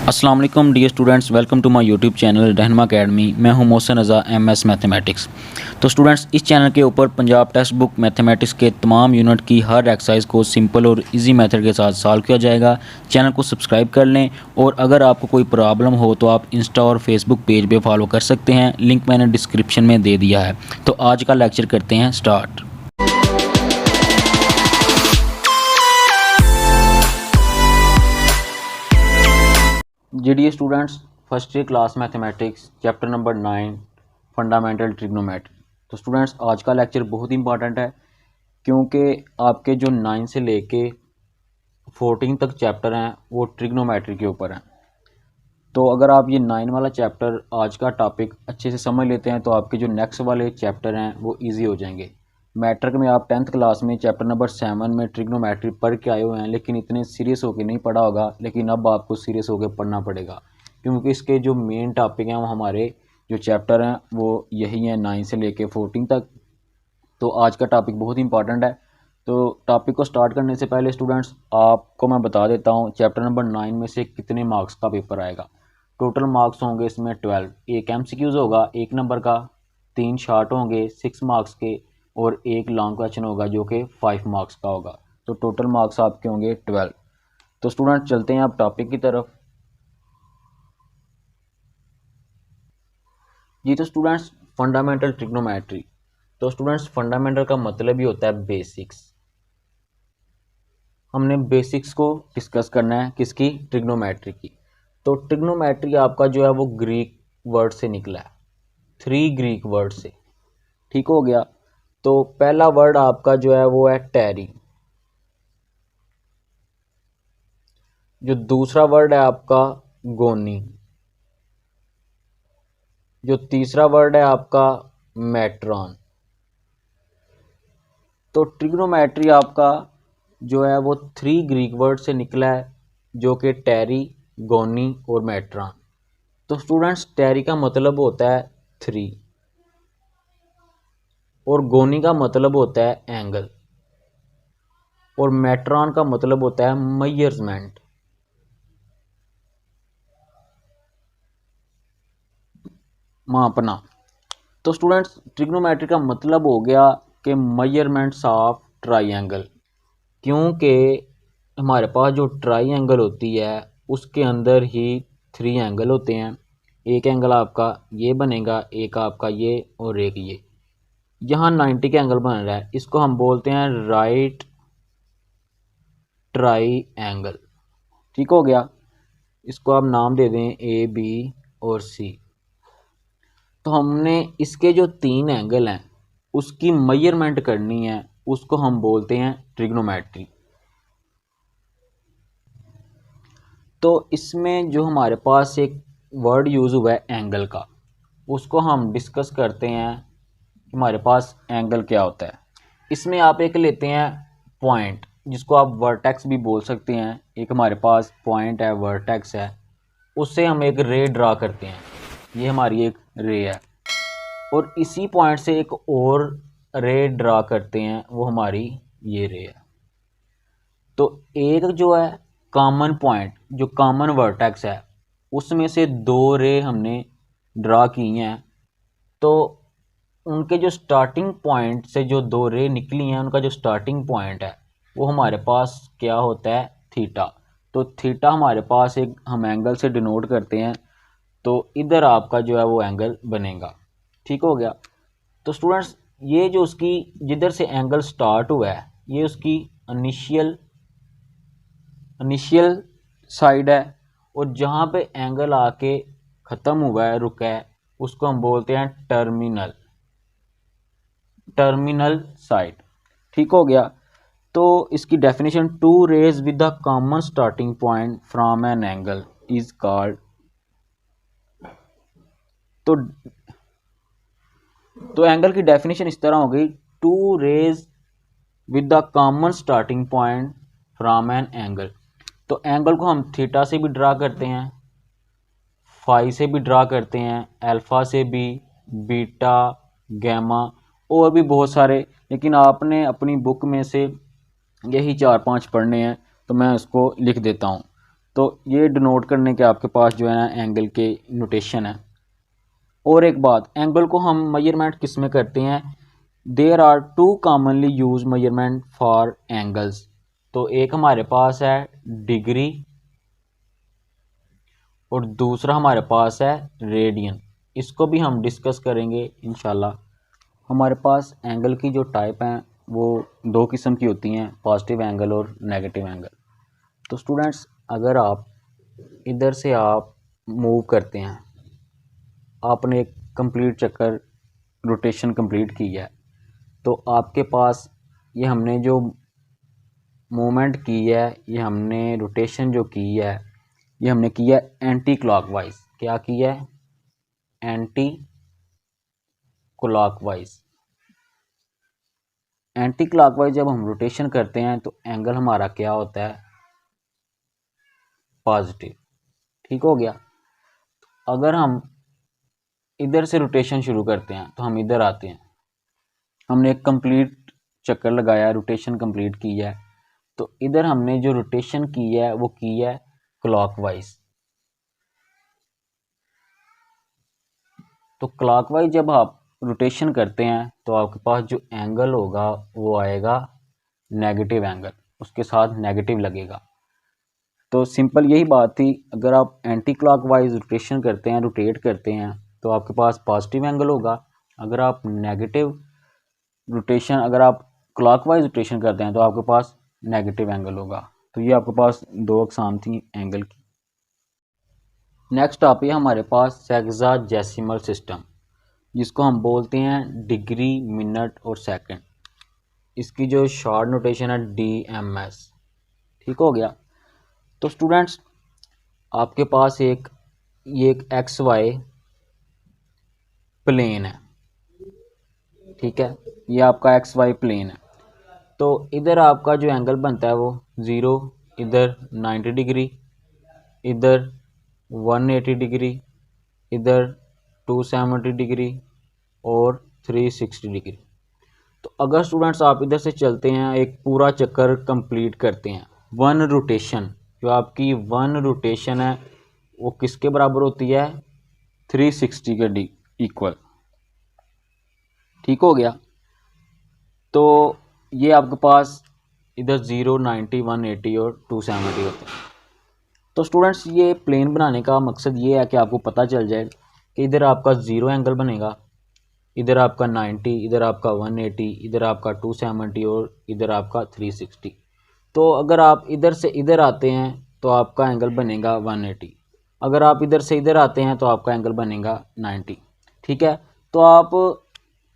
अस्सलाम वालेकुम dear students, welcome to my YouTube channel Rahnuma academy. मैं हूं मोहसिन रज़ा, एमएस मैथमेटिक्स। तो स्टूडेंट्स, इस चैनल के ऊपर पंजाब टेक्स्ट बुक मैथमेटिक्स के तमाम यूनिट की हर एक्सरसाइज को सिंपल और इजी मेथड के साथ सॉल्व किया जाएगा। चैनल को सब्सक्राइब कर लें और अगर आपको कोई प्रॉब्लम हो तो आप इंस्टा और फेसबुक पेज पे फॉलो कर सकते हैं। लिंक मैंने डिस्क्रिप्शन में दे दिया है। तो आज का लेक्चर करते हैं स्टार्ट। जी students, first year class mathematics chapter number 9 fundamental trigonometry. तो स्टूडेंट्स, आज का लेक्चर बहुत इंपॉर्टेंट है क्योंकि आपके जो 9 से लेके 14 तक चैप्टर हैं वो ट्रिग्नोमेट्री के ऊपर हैं। तो अगर आप ये 9 वाला चैप्टर आज का टॉपिक अच्छे से समझ लेते हैं तो आपके जो नेक्स्ट वाले चैप्टर हैं वो ईजी हो जाएंगे। मैट्रिक में आप 10th क्लास में चैप्टर नंबर 7 में ट्रिग्नोमेट्री पढ़ के आए हुए हैं, लेकिन इतने सीरियस होकर नहीं पढ़ा होगा, लेकिन अब आपको सीरियस होकर पढ़ना पड़ेगा क्योंकि इसके जो मेन टॉपिक हैं वो हमारे जो चैप्टर हैं वो यही हैं 9 से लेके 14 तक। तो आज का टॉपिक बहुत इंपॉर्टेंट है। तो टॉपिक को स्टार्ट करने से पहले स्टूडेंट्स आपको मैं बता देता हूँ चैप्टर नंबर 9 में से कितने मार्क्स का पेपर आएगा। टोटल मार्क्स होंगे इसमें 12। एक MCQs होगा 1 नंबर का, 3 शॉर्ट होंगे 6 मार्क्स के और एक लॉन्ग क्वेश्चन होगा जो कि 5 मार्क्स का होगा। तो टोटल मार्क्स आपके होंगे 12। तो स्टूडेंट चलते हैं आप टॉपिक की तरफ। जी तो स्टूडेंट्स, फंडामेंटल ट्रिग्नोमेट्री। तो स्टूडेंट्स, फंडामेंटल का मतलब ही होता है बेसिक्स। हमने बेसिक्स को डिस्कस करना है किसकी? ट्रिग्नोमेट्री की। तो ट्रिग्नोमेट्री आपका जो है वो ग्रीक वर्ड से निकला है, 3 ग्रीक वर्ड से। ठीक हो गया। तो पहला वर्ड आपका जो है वो है टेरी। जो दूसरा वर्ड है आपका गोनी। जो तीसरा वर्ड है आपका मैट्रॉन। तो ट्रिग्नोमेट्री आपका जो है वो 3 ग्रीक वर्ड से निकला है जो कि टेरी, गोनी और मैट्रॉन। तो स्टूडेंट्स, टेरी का मतलब होता है 3 और गोनी का मतलब होता है एंगल और मैट्रॉन का मतलब होता है मेजरमेंट, मापना। तो स्टूडेंट्स, ट्रिग्नोमेट्री का मतलब हो गया कि मेजरमेंट्स ऑफ ट्राइंगल, क्योंकि हमारे पास जो ट्राइंगल होती है उसके अंदर ही 3 एंगल होते हैं। एक एंगल आपका ये बनेगा, एक आपका ये और एक ये। यहाँ 90 का एंगल बन रहा है, इसको हम बोलते हैं राइट ट्राई एंगल। ठीक हो गया। इसको आप नाम दे दें AB और C। तो हमने इसके जो 3 एंगल हैं उसकी मेजरमेंट करनी है, उसको हम बोलते हैं ट्रिग्नोमेट्री। तो इसमें जो हमारे पास एक वर्ड यूज़ हुआ है एंगल का, उसको हम डिस्कस करते हैं कि हमारे पास एंगल क्या होता है। इसमें आप एक लेते हैं पॉइंट, जिसको आप वर्टेक्स भी बोल सकते हैं। एक हमारे पास पॉइंट है, वर्टेक्स है, उससे हम एक रे ड्रा करते हैं। ये हमारी एक रे है और इसी पॉइंट से एक और रे ड्रा करते हैं, वो हमारी ये रे है। तो एक जो है कॉमन पॉइंट, जो कॉमन वर्टेक्स है, उसमें से 2 रे हमने ड्रा की हैं। तो उनके जो स्टार्टिंग पॉइंट से जो 2 रे निकली हैं, उनका जो स्टार्टिंग पॉइंट है वो हमारे पास क्या होता है? थीटा। तो थीटा हमारे पास एक हम एंगल से डिनोट करते हैं। तो इधर आपका जो है वो एंगल बनेगा। ठीक हो गया। तो स्टूडेंट्स, ये जो उसकी जिधर से एंगल स्टार्ट हुआ है ये उसकी इनिशियल साइड है और जहाँ पे एंगल आके ख़त्म हुआ है, रुका है, उसको हम बोलते हैं टर्मिनल साइड। ठीक हो गया। तो इसकी definition 2 rays with the common starting point from an angle is called. तो एंगल की डेफिनेशन इस तरह हो गई, 2 rays with the common starting point from an angle. तो एंगल को हम थीटा से भी ड्रा करते हैं, फाई से भी ड्रा करते हैं, अल्फा से भी, बीटा, गैमा और भी बहुत सारे, लेकिन आपने अपनी बुक में से यही 4-5 पढ़ने हैं तो मैं इसको लिख देता हूँ। तो ये डिनोट करने के आपके पास जो है ना एंगल के नोटेशन है। और एक बात, एंगल को हम मेजरमेंट किस में करते हैं? There are two commonly use measurement for angles. तो एक हमारे पास है डिग्री और दूसरा हमारे पास है रेडियन। इसको भी हम डिस्कस करेंगे इंशाल्लाह। हमारे पास एंगल की जो टाइप हैं वो दो किस्म की होती हैं, पॉजिटिव एंगल और नेगेटिव एंगल। तो स्टूडेंट्स, अगर आप इधर से आप मूव करते हैं, आपने एक कंप्लीट चक्कर रोटेशन कंप्लीट की है, तो आपके पास ये हमने जो मूवमेंट की है, ये हमने रोटेशन जो की है, ये हमने की है एंटी क्लॉकवाइज। क्या की है? Anti clockwise. एंटी क्लॉकवाइज जब हम रोटेशन करते हैं तो एंगल हमारा क्या होता है? पॉजिटिव। ठीक हो गया। अगर हम इधर से रोटेशन शुरू करते हैं तो हम इधर आते हैं, हमने एक कंप्लीट चक्कर लगाया, रोटेशन कंप्लीट की है, तो इधर हमने जो रोटेशन की है वो की है क्लॉकवाइज। तो क्लॉकवाइज जब आप रोटेशन करते हैं तो आपके पास जो एंगल होगा वो आएगा नेगेटिव एंगल, उसके साथ नेगेटिव लगेगा। तो सिंपल यही बात थी। अगर आप एंटी क्लॉकवाइज रोटेशन करते हैं, रोटेट करते हैं, तो आपके पास पॉजिटिव एंगल होगा। अगर आप नेगेटिव रोटेशन, अगर आप क्लॉकवाइज रोटेशन करते हैं तो आपके पास नेगेटिव एंगल होगा। तो ये आपके पास दो अकसाम थी एंगल की। नेक्स्ट टॉपिक है हमारे पास सेक्साजेसिमल सिस्टम, जिसको हम बोलते हैं डिग्री, मिनट और सेकंड। इसकी जो शॉर्ट नोटेशन है DMS। ठीक हो गया। तो स्टूडेंट्स, आपके पास ये एक XY प्लेन है। ठीक है, ये आपका XY प्लेन है। तो इधर आपका जो एंगल बनता है वो 0, इधर 90 डिग्री, इधर 180 डिग्री, इधर 270 डिग्री और 360 डिग्री। तो अगर स्टूडेंट्स आप इधर से चलते हैं, एक पूरा चक्कर कंप्लीट करते हैं, वन रोटेशन, जो आपकी वन रोटेशन है वो किसके बराबर होती है? 360 के इक्वल। ठीक हो गया। तो ये आपके पास इधर 0, 90, 180 और 270 होते हैं। तो स्टूडेंट्स, ये प्लेन बनाने का मकसद ये है कि आपको पता चल जाए कि इधर आपका 0 एंगल बनेगा, इधर आपका 90, इधर आपका 180, इधर आपका 270 और इधर आपका 360। तो अगर आप इधर से इधर आते हैं तो आपका एंगल बनेगा 180। अगर आप इधर से इधर आते हैं तो आपका एंगल बनेगा 90। ठीक है। तो आप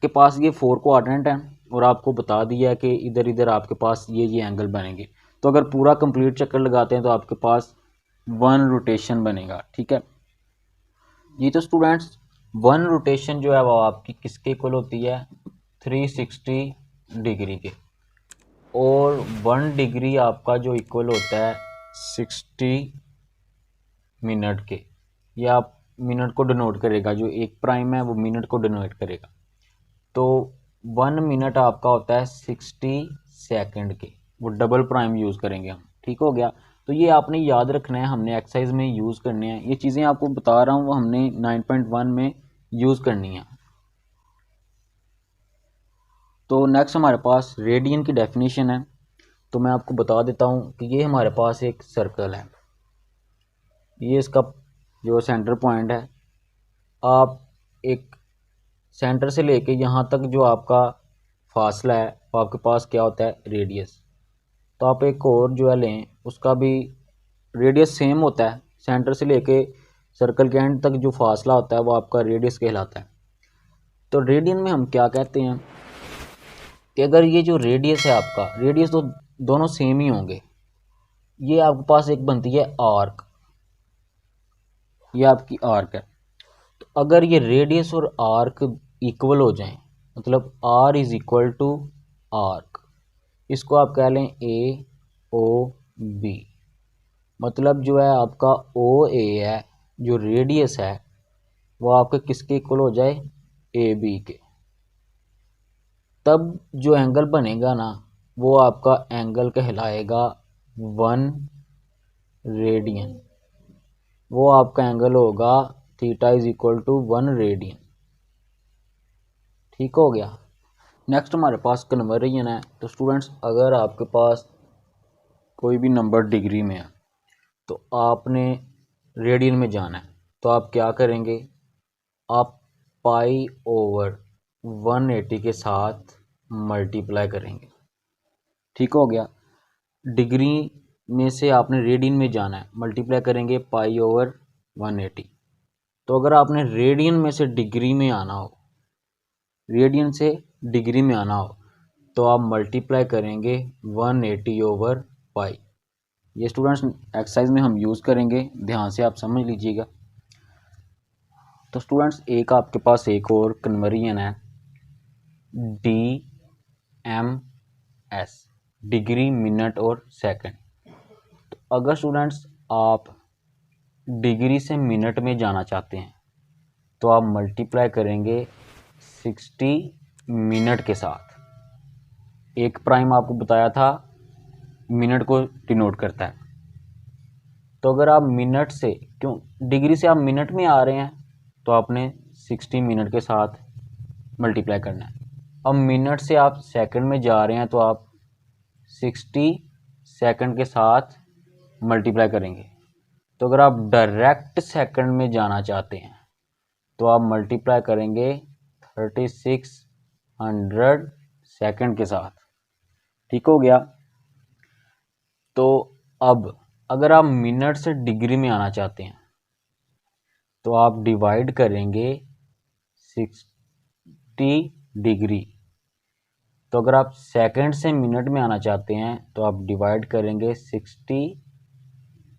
के पास ये 4 कोऑर्डिनेट हैं और आपको बता दिया है कि इधर इधर आपके पास ये एंगल बनेंगे। तो अगर पूरा कंप्लीट चक्कर लगाते हैं तो आपके पास वन रोटेशन बनेगा। ठीक है जी। तो स्टूडेंट्स, वन रोटेशन जो है वो आपकी किसके इक्वल होती है? 360 डिग्री के। और 1 डिग्री आपका जो इक्वल होता है 60 मिनट के। ये आप मिनट को डिनोट करेगा, जो एक प्राइम है वो मिनट को डिनोट करेगा। तो 1 मिनट आपका होता है 60 सेकंड के, वो डबल प्राइम यूज़ करेंगे हम। ठीक हो गया। तो ये आपने याद रखना है, हमने एक्सरसाइज में यूज़ करने हैं। ये चीज़ें आपको बता रहा हूँ वो हमने 9.1 में यूज़ करनी है। तो नेक्स्ट हमारे पास रेडियन की डेफिनेशन है। तो मैं आपको बता देता हूँ कि ये हमारे पास एक सर्कल है, ये इसका जो सेंटर पॉइंट है, आप एक सेंटर से लेके यहाँ तक जो आपका फासला है वो आपके पास क्या होता है? रेडियस। तो आप एक और जो है लें, उसका भी रेडियस सेम होता है। सेंटर से लेके सर्कल के एंड तक जो फासला होता है वो आपका रेडियस कहलाता है। तो रेडियन में हम क्या कहते हैं कि अगर ये जो रेडियस है आपका, रेडियस तो दोनों सेम ही होंगे। ये आपके पास एक बनती है आर्क, ये आपकी आर्क है। तो अगर ये रेडियस और आर्क इक्वल हो जाएं, मतलब R is equal to arc, इसको आप कह लें AOB। मतलब जो है आपका OA है, जो रेडियस है वो आपके किसके इक्वल हो जाए? AB के। तब जो एंगल बनेगा ना वो आपका एंगल कहलाएगा 1 रेडियन, वो आपका एंगल होगा theta is equal to 1 radian. ठीक हो गया। नेक्स्ट हमारे पास कन्वर्जन है। तो स्टूडेंट्स अगर आपके पास कोई भी नंबर डिग्री में है तो आपने रेडियन में जाना है, तो आप क्या करेंगे, आप पाई ओवर 180 के साथ मल्टीप्लाई करेंगे। ठीक हो गया। डिग्री में से आपने रेडियन में जाना है, मल्टीप्लाई करेंगे पाई ओवर 180। तो अगर आपने रेडियन में से डिग्री में आना हो, रेडियन से डिग्री में आना हो, तो आप मल्टीप्लाई करेंगे 180 ओवर पाई। ये स्टूडेंट्स एक्सरसाइज में हम यूज़ करेंगे, ध्यान से आप समझ लीजिएगा। तो स्टूडेंट्स एक आपके पास एक और कन्वर्जन है, D M S, degree minute और सेकंड। तो अगर स्टूडेंट्स आप डिग्री से मिनट में जाना चाहते हैं तो आप मल्टीप्लाई करेंगे 60 मिनट के साथ। एक प्राइम आपको बताया था मिनट को डिनोट करता है। तो अगर आप मिनट से, क्यों डिग्री से आप मिनट में आ रहे हैं, तो आपने 60 मिनट के साथ मल्टीप्लाई करना है। अब मिनट से आप सेकंड में जा रहे हैं तो आप 60 सेकंड के साथ मल्टीप्लाई करेंगे। तो अगर आप डायरेक्ट सेकंड में जाना चाहते हैं तो आप मल्टीप्लाई करेंगे 3600 सेकंड के साथ। ठीक हो गया। तो अब अगर आप मिनट से डिग्री में आना चाहते हैं तो आप डिवाइड करेंगे 60 डिग्री। तो अगर आप सेकंड से मिनट में आना चाहते हैं तो आप डिवाइड करेंगे 60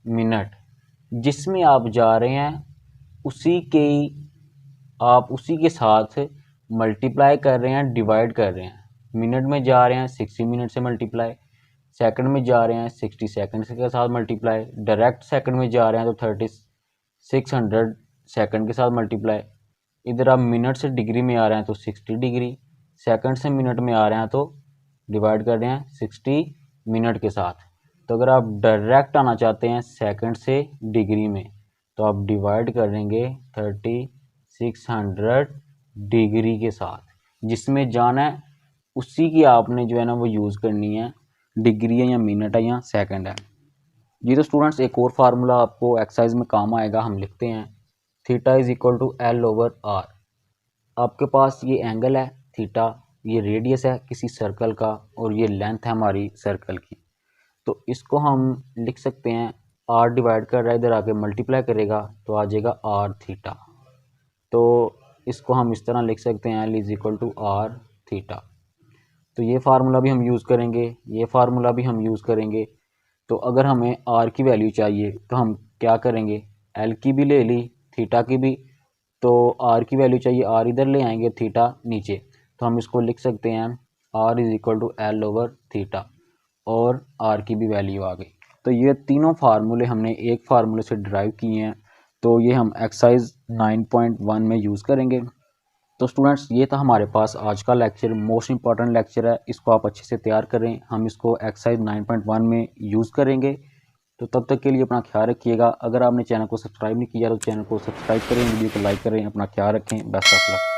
मिनट। जिसमें आप जा रहे हैं आप उसी के साथ मल्टीप्लाई कर रहे हैं, डिवाइड कर रहे हैं। मिनट में जा रहे हैं 60 मिनट से मल्टीप्लाई, सेकंड में जा रहे हैं 60 सेकंड के साथ मल्टीप्लाई, डायरेक्ट सेकंड में जा रहे हैं तो 3600 सेकंड के साथ मल्टीप्लाई। इधर आप मिनट से डिग्री में आ रहे हैं तो 60 डिग्री, सेकंड से मिनट में आ रहे हैं तो डिवाइड कर रहे हैं 60 मिनट के साथ। तो अगर आप डायरेक्ट आना चाहते हैं सेकंड से डिग्री में तो आप डिवाइड करेंगे 3600 डिग्री के साथ। जिसमें जाना है उसी की आपने जो है ना वो यूज़ करनी है, डिग्री है या मिनट है या सेकंड है। ये तो स्टूडेंट्स एक और फार्मूला आपको एक्सरसाइज में काम आएगा। हम लिखते हैं theta is equal to L over R. आपके पास ये एंगल है थीटा, ये रेडियस है किसी सर्कल का और ये लेंथ है हमारी सर्कल की। तो इसको हम लिख सकते हैं, आर डिवाइड कर रहा है, इधर आके मल्टीप्लाई करेगा तो आ जाएगा आर थीटा। तो इसको हम इस तरह लिख सकते हैं L is equal to R theta. तो ये फार्मूला भी हम यूज़ करेंगे, ये फार्मूला भी हम यूज़ करेंगे। तो अगर हमें आर की वैल्यू चाहिए तो हम क्या करेंगे, एल की भी ले ली, थीटा की भी। तो आर की वैल्यू चाहिए, आर इधर ले आएंगे, थीटा नीचे। तो हम इसको लिख सकते हैं R is equal to L over theta, और आर की भी वैल्यू आ गई। तो ये तीनों फार्मूले हमने एक फार्मूले से डिराइव किए हैं। तो ये हम एक्सरसाइज 9.1 में यूज़ करेंगे। तो स्टूडेंट्स ये था हमारे पास आज का लेक्चर, मोस्ट इंपॉर्टेंट लेक्चर है, इसको आप अच्छे से तैयार करें। हम इसको एक्सरसाइज 9.1 में यूज़ करेंगे। तो तब तक के लिए अपना ख्याल रखिएगा। अगर आपने चैनल को सब्सक्राइब नहीं किया तो चैनल को सब्सक्राइब करें, वीडियो को लाइक करें, अपना ख्याल रखें। Best of luck.